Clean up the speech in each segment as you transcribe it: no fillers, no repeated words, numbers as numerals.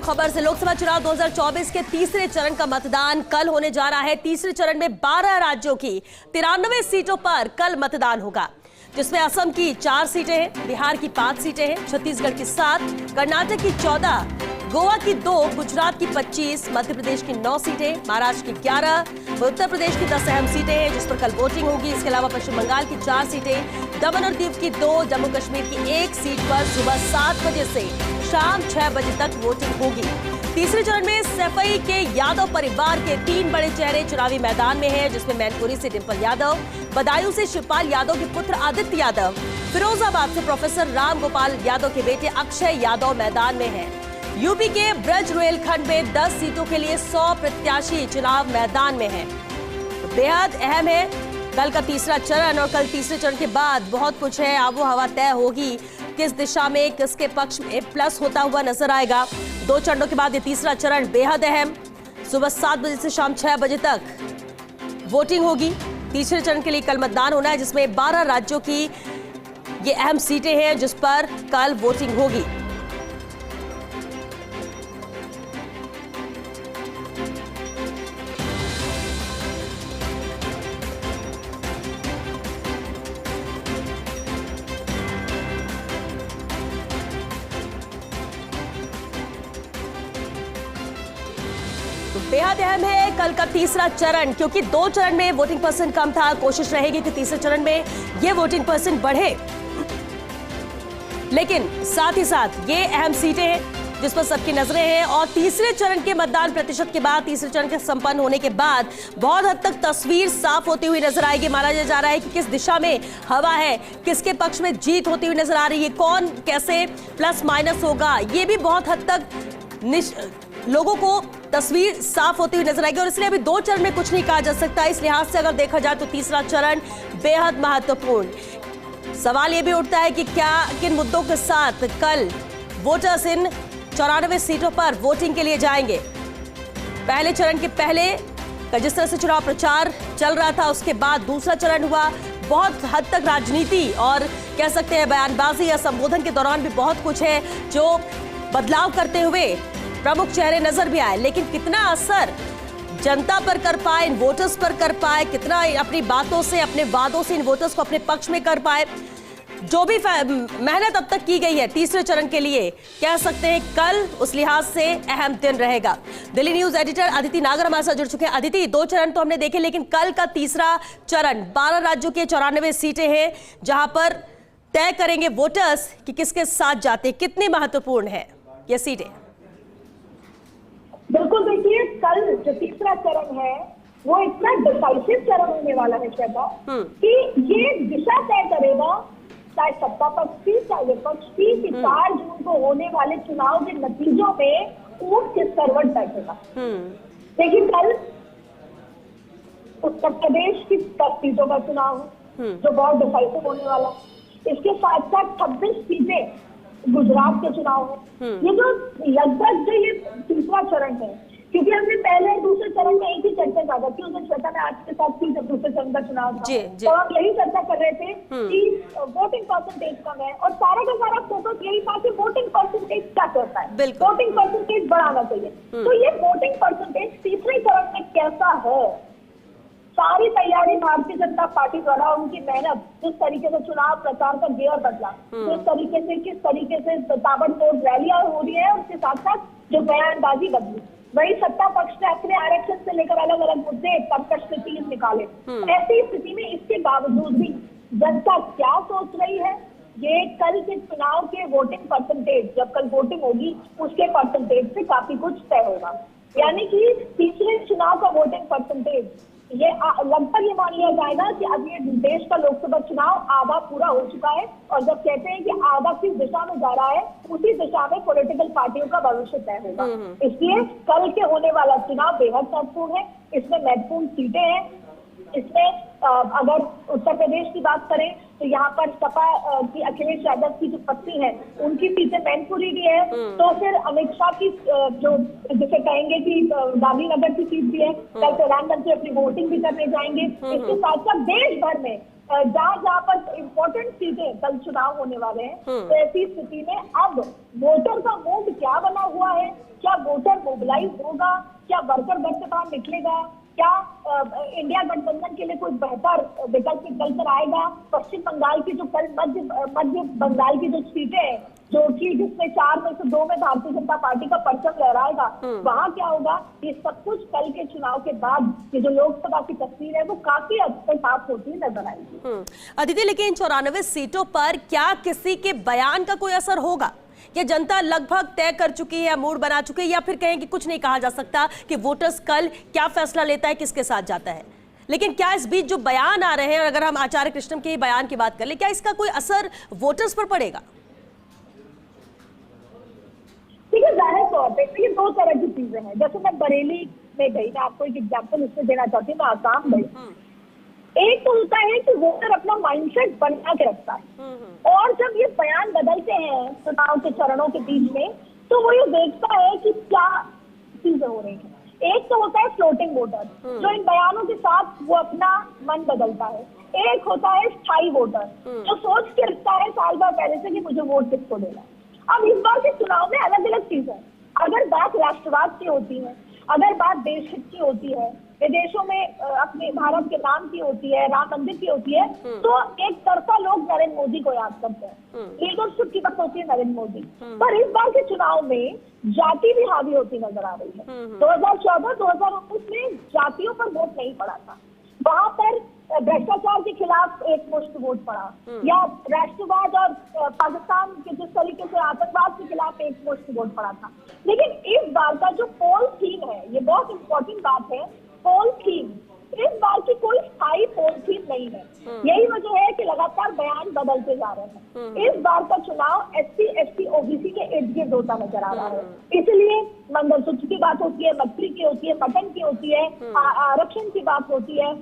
खबर से। लोकसभा चुनाव 2024 के तीसरे चरण का मतदान कल होने जा रहा है। तीसरे चरण में 12 राज्यों की 93 सीटों पर कल मतदान होगा, जिसमें असम की 4 सीटें हैं, बिहार की 5 सीटें हैं, छत्तीसगढ़ की 7, कर्नाटक की 14, गोवा की 2, गुजरात की 25, मध्य प्रदेश की 9 सीटें, महाराष्ट्र की 11, उत्तर प्रदेश की 10 अहम सीटें हैं जिस पर कल वोटिंग होगी। इसके अलावा पश्चिम बंगाल की 4 सीटें, दमन और दीव की 2, जम्मू कश्मीर की 1 सीट पर सुबह 7 बजे से शाम 6 बजे तक वोटिंग होगी। तीसरे चरण में सैफई के यादव परिवार के 3 बड़े चेहरे चुनावी मैदान में हैं, जिसमें मैनपुरी से डिंपल यादव, बदायूं से शिवपाल यादव के पुत्र आदित्य यादव, फिरोजाबाद से प्रोफेसर राम गोपाल यादव के बेटे अक्षय यादव मैदान में हैं। यूपी के ब्रज रेलखंड में 10 सीटों के लिए 100 प्रत्याशी चुनाव मैदान में हैं। तो बेहद अहम है कल का तीसरा चरण, और कल तीसरे चरण के बाद बहुत कुछ है। आबो हवा तय होगी, किस दिशा में किसके पक्ष में प्लस होता हुआ नजर आएगा। 2 चरणों के बाद ये तीसरा चरण बेहद अहम। सुबह 7 बजे से शाम 6 बजे तक वोटिंग होगी। तीसरे चरण के लिए कल मतदान होना है, जिसमें 12 राज्यों की ये अहम सीटें हैं जिस पर कल वोटिंग होगी। बेहद अहम है कल का तीसरा चरण, क्योंकि 2 चरण में वोटिंग परसेंट कम था। कोशिश रहेगी कि तीसरे चरण में ये वोटिंग परसेंट बढ़े, लेकिन साथ ही साथ ये अहम सीटें हैं जिस पर सबकी नजरें हैं। और तीसरे चरण के मतदान प्रतिशत के बाद, तीसरे चरण के संपन्न होने के बाद बहुत हद तक तस्वीर साफ होती हुई नजर आएगी। माना जा रहा है कि किस दिशा में हवा है, किसके पक्ष में जीत होती हुई नजर आ रही है, कौन कैसे प्लस माइनस होगा, ये भी बहुत हद तक लोगों को तस्वीर साफ होती हुई नजर आएगी। और इसलिए अभी 2 चरण में कुछ नहीं कहा जा सकता। इस लिहाज से अगर देखा जाए तो तीसरा चरण बेहद महत्वपूर्ण। सवाल यह भी उठता है कि क्या किन मुद्दों के साथ कल वोटर्स इन 94 सीटों पर वोटिंग के लिए जाएंगे। पहले चरण के पहले जिस तरह से चुनाव प्रचार चल रहा था, उसके बाद दूसरा चरण हुआ। बहुत हद तक राजनीति और कह सकते हैं बयानबाजी या संबोधन के दौरान भी बहुत कुछ है जो बदलाव करते हुए प्रमुख चेहरे नजर भी आए, लेकिन कितना असर जनता पर कर पाए, इन वोटर्स पर कर पाए, कितना अपनी बातों से, अपने वादों से इन वोटर्स को अपने पक्ष में कर पाए, जो भी मेहनत अब तक की गई है तीसरे चरण के लिए, कह सकते हैं कल उस लिहाज से अहम दिन रहेगा। दिल्ली न्यूज एडिटर अदिति नागर हमारे साथ जुड़ चुके हैं। अदिति, 2 चरण तो हमने देखे, लेकिन कल का तीसरा चरण 12 राज्यों के 94 सीटें हैं जहां पर तय करेंगे वोटर्स कि किसके साथ जाते। कितनी महत्वपूर्ण है ये सीटें? बिल्कुल, देखिए कल जो तीसरा चरण है वो इतना डिसाइसिव चरण होने वाला है श्वेता, कि ये दिशा तय करेगा चाहे सत्ता पक्ष की चाहे विपक्ष की, कि 4 जून को होने वाले चुनाव के नतीजों में ऊंट किस करवट बैठेगा। देखिए कल उत्तर प्रदेश की 10 सीटों का चुनाव है जो बहुत डिसाइसिव होने वाला। इसके साथ साथ 26 सीटें गुजरात के चुनाव है। ये जो लगभग जो ये तीसरा चरण है, क्योंकि हमने पहले दूसरे चरण में एक ही चर्चा ज्यादा की, उसमें श्वेता ने आज के साथ की जब दूसरे चरण का चुनाव था, तो हम यही चर्चा कर रहे थे कि वोटिंग परसेंटेज कम है, और सारा का सारा फोकस यही था कि वोटिंग परसेंटेज क्या कहता है, वोटिंग परसेंटेज बढ़ाना चाहिए। तो ये वोटिंग परसेंटेज तीसरे चरण में कैसा है, सारी तैयारी भारतीय जनता पार्टी द्वारा, उनकी मेहनत, जिस तरीके से चुनाव प्रचार का गियर बदला, किस तरीके से ताबड़तोड़ रैलियां हो रही है, उसके साथ साथ जो बयानबाजी बदली, वही सत्ता पक्ष ने अपने आरक्षण से लेकर अलग अलग मुद्दे कर्कश से तीर निकाले। ऐसी स्थिति में इसके बावजूद भी जनता क्या सोच रही है, ये कल के चुनाव के वोटिंग परसेंटेज, जब कल वोटिंग होगी उसके परसेंटेज से काफी कुछ तय होगा। यानी कि तीसरे चुनाव का वोटिंग परसेंटेज ये लगभग ये मान लिया जाएगा कि अब ये देश का लोकसभा चुनाव आधा पूरा हो चुका है, और जब कहते हैं कि आधा किस दिशा में जा रहा है, उसी दिशा में पॉलिटिकल पार्टियों का भविष्य तय होगा। इसलिए कल के होने वाला चुनाव बेहद महत्वपूर्ण है। इसमें महत्वपूर्ण सीटें हैं। इसमें अगर उत्तर प्रदेश की बात करें तो यहाँ पर सपा की अखिलेश यादव की जो पत्नी है उनकी सीटें मैनपुरी भी है, तो फिर अमित शाह की जो जिसे कहेंगे कि गांधीनगर की सीट भी है। कल प्रधानमंत्री अपनी वोटिंग भी करने जाएंगे। इसके साथ साथ देश भर में जहाँ पर इम्पोर्टेंट सीटें कल चुनाव होने वाले हैं, तो ऐसी स्थिति में अब वोटर का मूड क्या बना हुआ है, क्या मोबिलाइज होगा, क्या वर्कर घर से बाहर निकलेगा, क्या इंडिया गठबंधन के लिए कोई बेहतर विकल्प निकल कर आएगा। पश्चिम बंगाल की जो कल मध्य बंगाल की जो सीटें हैं जो कि जिसमें 4 में से 2 में भारतीय जनता पार्टी का परचम लहराएगा, वहां क्या होगा, ये सब कुछ कल के चुनाव के बाद ये जो लोकसभा की तस्वीर है वो काफी हद तक साफ होती नजर आएगी। अदिति, लेकिन 94 सीटों पर क्या किसी के बयान का कोई असर होगा? ये जनता लगभग तय कर चुकी है, मूड बना चुकी है, या फिर कहें कि कुछ नहीं कहा जा सकता कि वोटर्स कल क्या फैसला लेता है, किसके साथ जाता है? लेकिन क्या इस बीच जो बयान आ रहे हैं, और अगर हम आचार्य कृष्णम के बयान की बात कर ले, क्या इसका कोई असर वोटर्स पर पड़ेगा? देखिए, जाहिर तौर पर ये 2 तरह की चीजें हैं। जैसे मैं बरेली में गई, मैं आपको एक एग्जाम्पल इसमें देना चाहती हूँ। मैं आसाम गई, एक तो होता है कि वोटर अपना माइंडसेट बना के रखता है, और जब ये बयान बदलते हैं चुनाव के चरणों के बीच में, तो वो ये देखता है कि क्या चीजें हो रही हैं। एक तो होता है फ्लोटिंग वोटर, जो इन बयानों के साथ वो अपना मन बदलता है। एक होता है स्थायी वोटर, जो सोच के रखता है साल भर पहले से कि मुझे वोट किसको देना। अब इस बार के चुनाव में अलग अलग चीजें, अगर बात राष्ट्रवाद की होती है, अगर बात देश हित की होती है, विदेशों में अपने भारत के नाम की होती है, राम मंदिर की होती है, तो एक तरफा लोग नरेंद्र मोदी को याद करते हैं, लीडरशिप की बात होती है नरेंद्र मोदी। पर इस बार के चुनाव में जाति भी हावी होती नजर आ रही है। 2014-2019 में जातियों पर वोट नहीं पड़ा था, वहां पर भ्रष्टाचार के खिलाफ एक मुश्त वोट पड़ा, या राष्ट्रवाद और पाकिस्तान के जिस तरीके से आतंकवाद के खिलाफ एक मुश्त वोट पड़ा था। लेकिन इस बार का जो पोल थीम है, ये बहुत इंपॉर्टेंट बात है, पोल थीम इस बार की कोई स्थायी पोल थीम नहीं है। यही वजह है कि लगातार बयान बदलते जा रहे हैं। इस बार का चुनाव SC, ST, OBC के इर्द गिर्द होता नजर आ रहा है, इसलिए मंगलसूत्र की बात होती है, मछली की होती है, मटन की होती है, आरक्षण की बात होती है।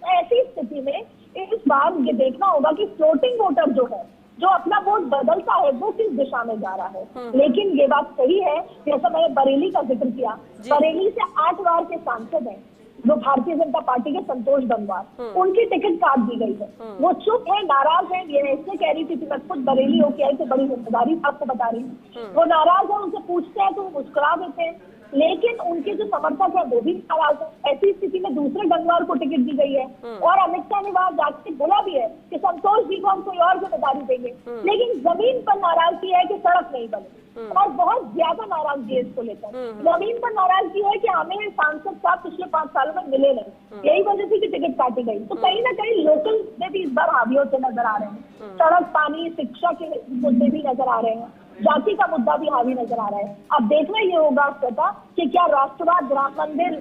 ऐसी स्थिति में इस बार ये देखना होगा कि फ्लोटिंग वोटर जो है, जो अपना वोट बदलता है, वो किस दिशा में जा रहा है। लेकिन ये बात सही है, जैसा मैंने बरेली का जिक्र किया, बरेली से 8 बार के सांसद हैं जो भारतीय जनता पार्टी के संतोष गंगवार, उनकी टिकट काट दी गई है। वो चुप है, नाराज है। ये इसलिए कह रही थी कि मैं खुद बरेली होके आई तो बड़ी जिम्मेदारी आपको बता रही हूँ। वो नाराज है, उनसे पूछते हैं तो वो मुस्कुरा देते हैं, लेकिन उनके जो समर्थक है वो भी नाराज है। ऐसी स्थिति में दूसरे गंगवार को टिकट दी गई है, और अमित शाह ने वहां जाके बोला भी है कि संतोष जी को हम कोई और जिम्मेदारी देंगे। लेकिन जमीन पर नाराजगी है कि सड़क नहीं बनी, और बहुत ज्यादा नाराजगी है इसको लेकर। जमीन पर नाराजगी है कि हमें सांसद साहब पिछले 5 सालों में मिले नहीं, यही वजह से कि टिकट काटी गई। तो कहीं ना कहीं लोकल में भी इस बार हावी होते नजर आ रहे हैं। सड़क, पानी, शिक्षा के मुद्दे भी नजर आ रहे हैं, जाति का मुद्दा भी हावी नजर आ रहा है। अब देखना ये होगा श्वेता कि क्या राष्ट्रवाद, राम मंदिर,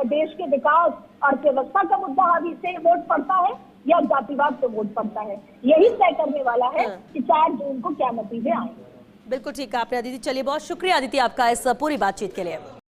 देश के विकास, अर्थव्यवस्था का मुद्दा हावी से वोट पड़ता है, या जातिवाद से वोट पड़ता है। यही तय करने वाला है कि 4 जून को क्या नतीजे आएंगे। बिल्कुल ठीक है आपने अदिति। चलिए, बहुत शुक्रिया अदिति आपका इस पूरी बातचीत के लिए।